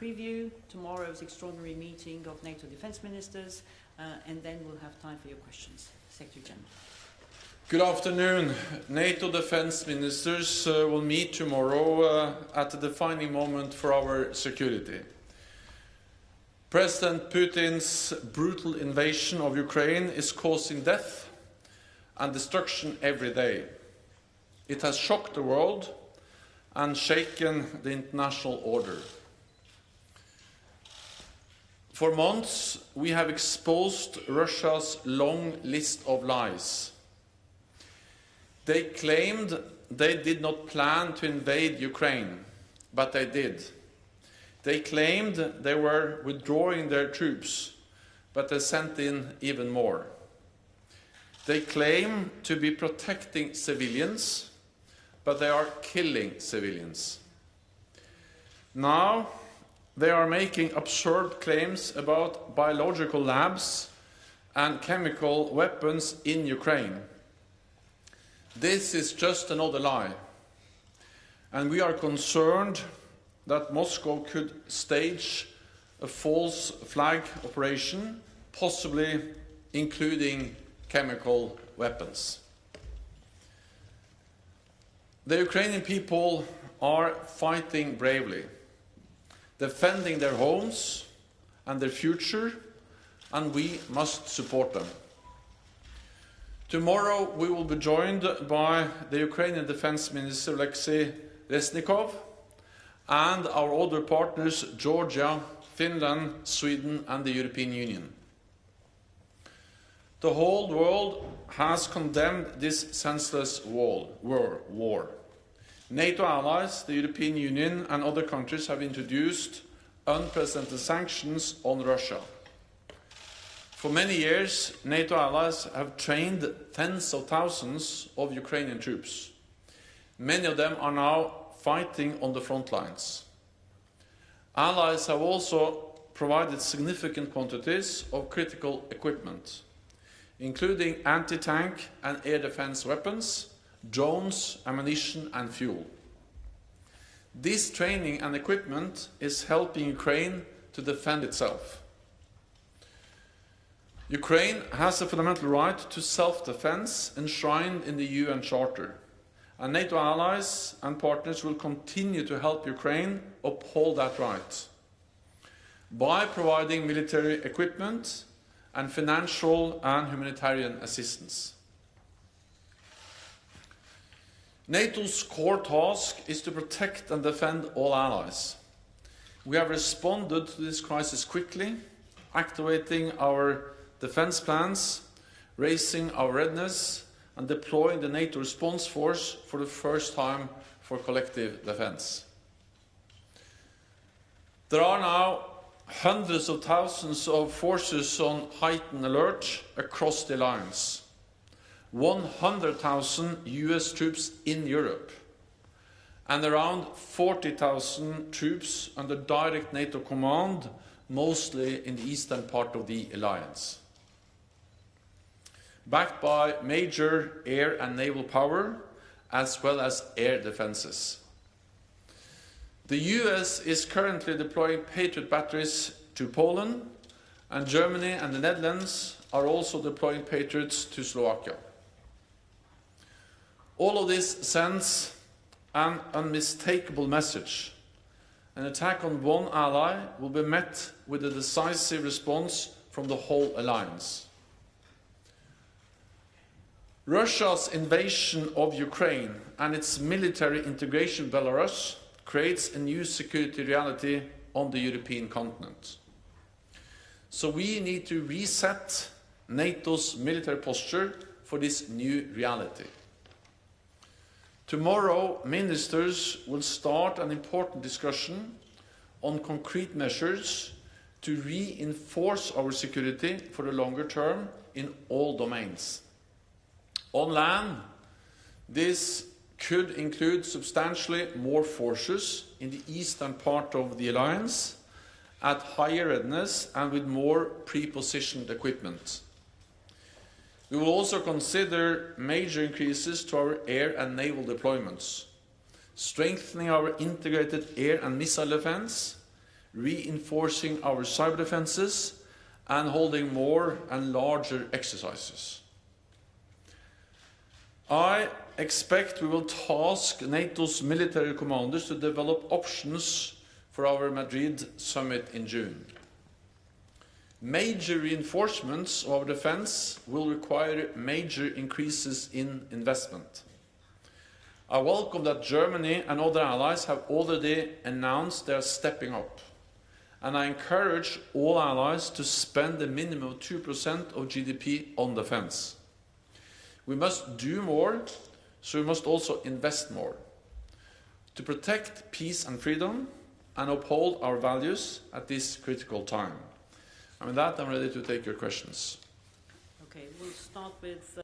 preview tomorrow's extraordinary meeting of NATO defense ministers, and then we'll have time for your questions. Secretary General. Good afternoon. NATO defense ministers will meet tomorrow at the defining moment for our security. President Putin's brutal invasion of Ukraine is causing death and destruction every day. It has shocked the world and shaken the international order. For months, we have exposed Russia's long list of lies. They claimed they did not plan to invade Ukraine, but they did. They claimed they were withdrawing their troops, but they sent in even more. They claim to be protecting civilians, but they are killing civilians. Now, they are making absurd claims about biological labs and chemical weapons in Ukraine. This is just another lie, and we are concerned that Moscow could stage a false flag operation, possibly including chemical weapons. The Ukrainian people are fighting bravely, defending their homes and their future, and we must support them. Tomorrow we will be joined by the Ukrainian Defense Minister Alexei Reznikov and our other partners Georgia, Finland, Sweden and the European Union. The whole world has condemned this senseless war. NATO allies, the European Union and other countries have introduced unprecedented sanctions on Russia. For many years, NATO allies have trained tens of thousands of Ukrainian troops. Many of them are now fighting on the front lines. Allies have also provided significant quantities of critical equipment, including anti-tank and air defense weapons, drones, ammunition and fuel. This training and equipment is helping Ukraine to defend itself. Ukraine has a fundamental right to self-defense enshrined in the UN Charter, and NATO allies and partners will continue to help Ukraine uphold that right by providing military equipment and financial and humanitarian assistance. NATO's core task is to protect and defend all allies. We have responded to this crisis quickly, activating our defense plans, raising our readiness, and deploying the NATO response force for the first time for collective defense. There are now hundreds of thousands of forces on heightened alert across the alliance. 100,000 US troops in Europe, and around 40,000 troops under direct NATO command, mostly in the eastern part of the alliance. Backed by major air and naval power, as well as air defenses. The US is currently deploying Patriot batteries to Poland, and Germany and the Netherlands are also deploying Patriots to Slovakia. All of this sends an unmistakable message. An attack on one ally will be met with a decisive response from the whole alliance. Russia's invasion of Ukraine and its military integration in Belarus creates a new security reality on the European continent. So we need to reset NATO's military posture for this new reality. Tomorrow, ministers will start an important discussion on concrete measures to reinforce our security for the longer term in all domains. On land, this could include substantially more forces in the eastern part of the alliance at higher readiness and with more pre-positioned equipment. We will also consider major increases to our air and naval deployments, strengthening our integrated air and missile defense, reinforcing our cyber defenses, and holding more and larger exercises. I expect we will task NATO's military commanders to develop options for our Madrid summit in June. Major reinforcements of our defense will require major increases in investment. I welcome that Germany and other allies have already announced they are stepping up, and I encourage all allies to spend a minimum of 2% of GDP on defense. We must do more, so we must also invest more to protect peace and freedom and uphold our values at this critical time. And with that, I'm ready to take your questions. Okay, we'll start with